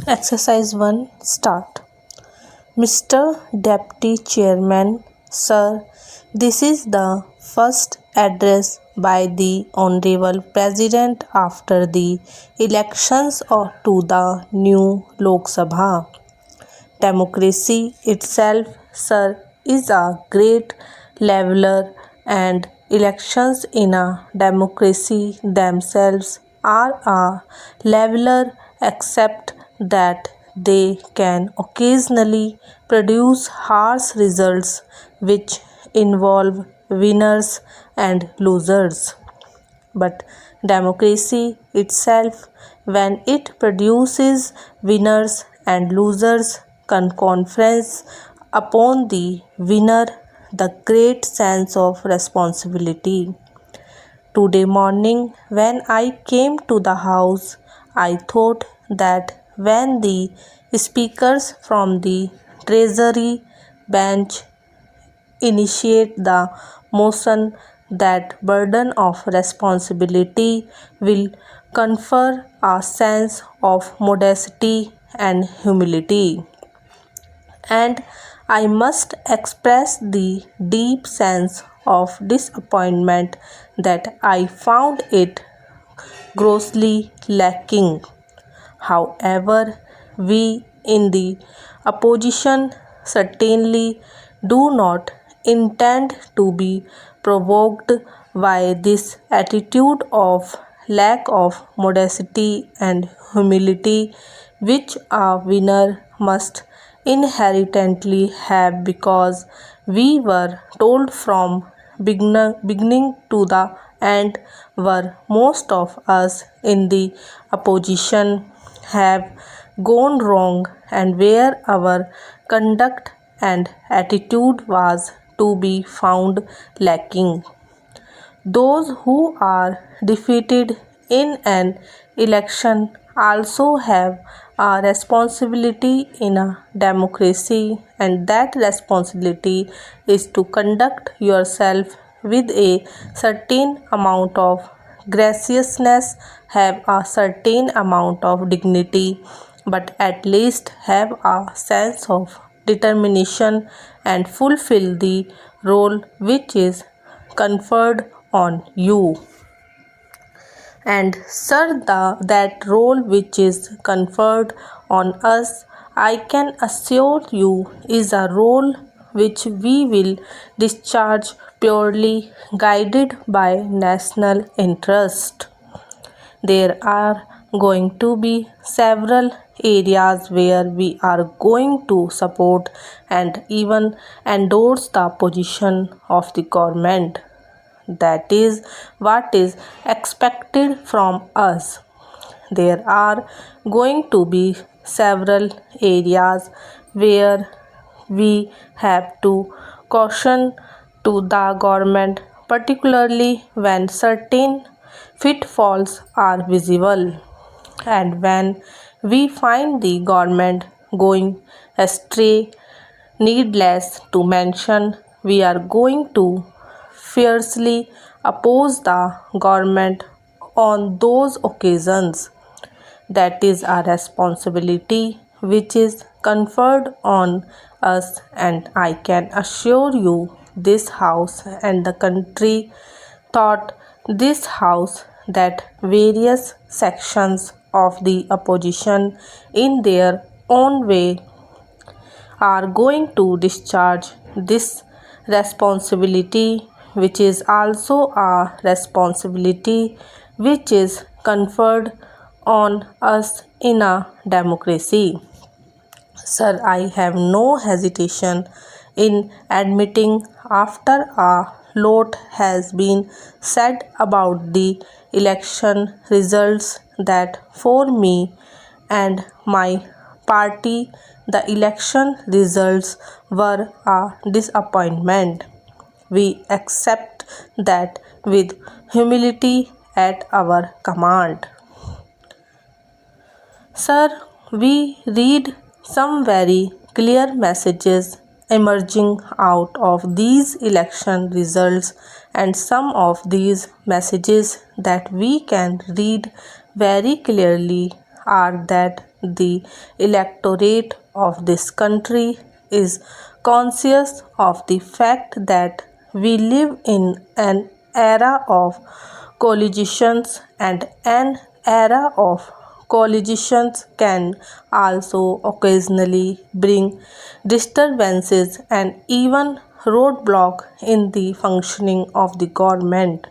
Exercise 1 Start. Mr. Deputy Chairman, Sir, this is the first address by the Honorable President after the elections to the new Lok Sabha. Democracy itself, sir, is a great leveler, and elections in a democracy themselves are a leveler, except that they can occasionally produce harsh results which involve winners and losers. But democracy itself, when it produces winners and losers, can conference upon the winner the great sense of responsibility. Today morning, when I came to the house, I thought that when the speakers from the Treasury bench initiate the motion, that burden of responsibility will confer a sense of modesty and humility. And I must express the deep sense of disappointment that I found it grossly lacking. However, we in the opposition certainly do not intend to be provoked by this attitude of lack of modesty and humility which a winner must inherently have, because we were told from beginning to the end were most of us in the opposition have gone wrong, and where our conduct and attitude was to be found lacking. Those who are defeated in an election also have a responsibility in a democracy, and that responsibility is to conduct yourself with a certain amount of graciousness, have a certain amount of dignity, but at least have a sense of determination and fulfill the role which is conferred on you. And sir, that role which is conferred on us, I can assure you, is a role which we will discharge purely guided by national interest. There are going to be several areas where we are going to support and even endorse the position of the government. That is what is expected from us. There are going to be several areas where we have to caution to the government, particularly when certain pitfalls are visible, and when we find the government going astray. Needless to mention, we are going to fiercely oppose the government on those occasions. That is a responsibility which is conferred on us, and I can assure you, this House and the country thought this House, that various sections of the opposition in their own way are going to discharge this responsibility, which is also a responsibility which is conferred on us in a democracy. Sir, I have no hesitation in admitting, after a lot has been said about the election results, that for me and my party the election results were a disappointment. We accept that with humility at our command. Sir, we read some very clear messages emerging out of these election results, and some of these messages that we can read very clearly are that the electorate of this country is conscious of the fact that we live in an era of coalitions, and an era of coalitions can also occasionally bring disturbances and even roadblock in the functioning of the government.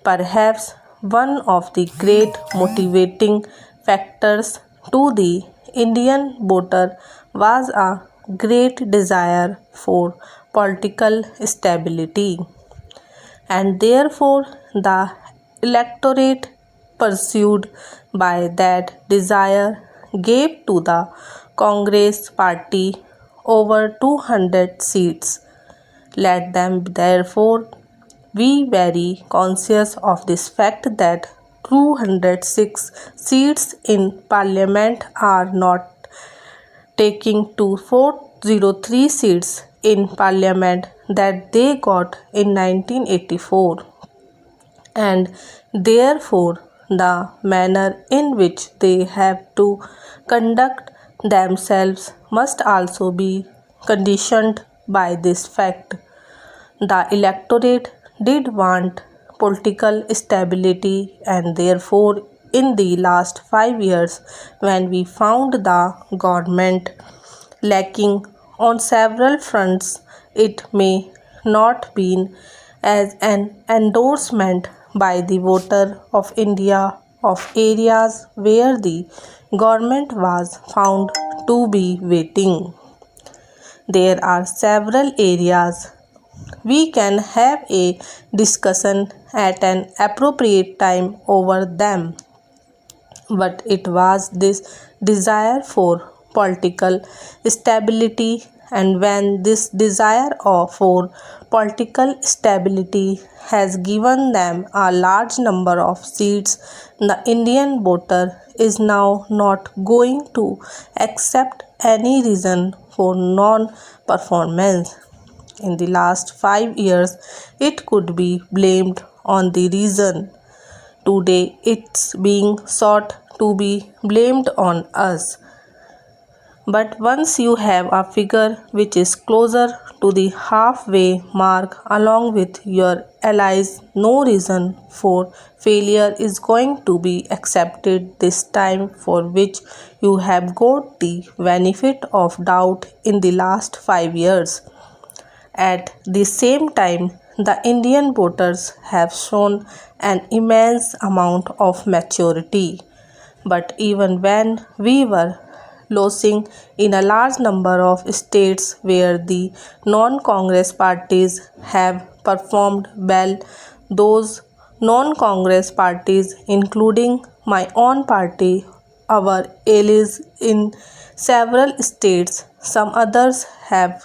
Perhaps one of the great motivating factors to the Indian voter was a great desire for political stability, and therefore the electorate pursued by that desire gave to the Congress party over 200 seats. Let them therefore be very conscious of this fact that 206 seats in parliament are not taking to 403 seats in parliament that they got in 1984, and therefore the manner in which they have to conduct themselves must also be conditioned by this fact. The electorate did want political stability, and therefore, in the last 5 years, when we found the government lacking on several fronts, it may not been as an endorsement by the voter of India of areas where the government was found to be waiting. There are several areas. We can have a discussion at an appropriate time over them. But it was this desire for political stability, and when this desire for political stability has given them a large number of seats, the Indian voter is now not going to accept any reason for non-performance. In the last 5 years, it could be blamed on the reason. Today, it's being sought to be blamed on us. But once you have a figure which is closer to the halfway mark along with your allies, no reason for failure is going to be accepted this time, for which you have got the benefit of doubt in the last 5 years. At the same time, the Indian voters have shown an immense amount of maturity. But even when we were losing in a large number of states where the non-Congress parties have performed well, those non-Congress parties, including my own party, our allies in several states, some others have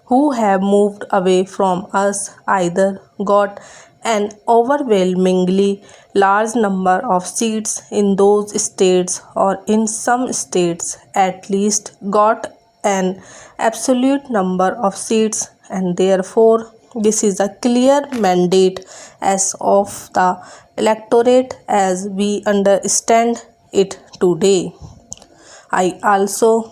who have moved away from us, either got an overwhelmingly large number of seats in those states, or in some states at least got an absolute number of seats, and therefore this is a clear mandate as of the electorate as we understand it today. I also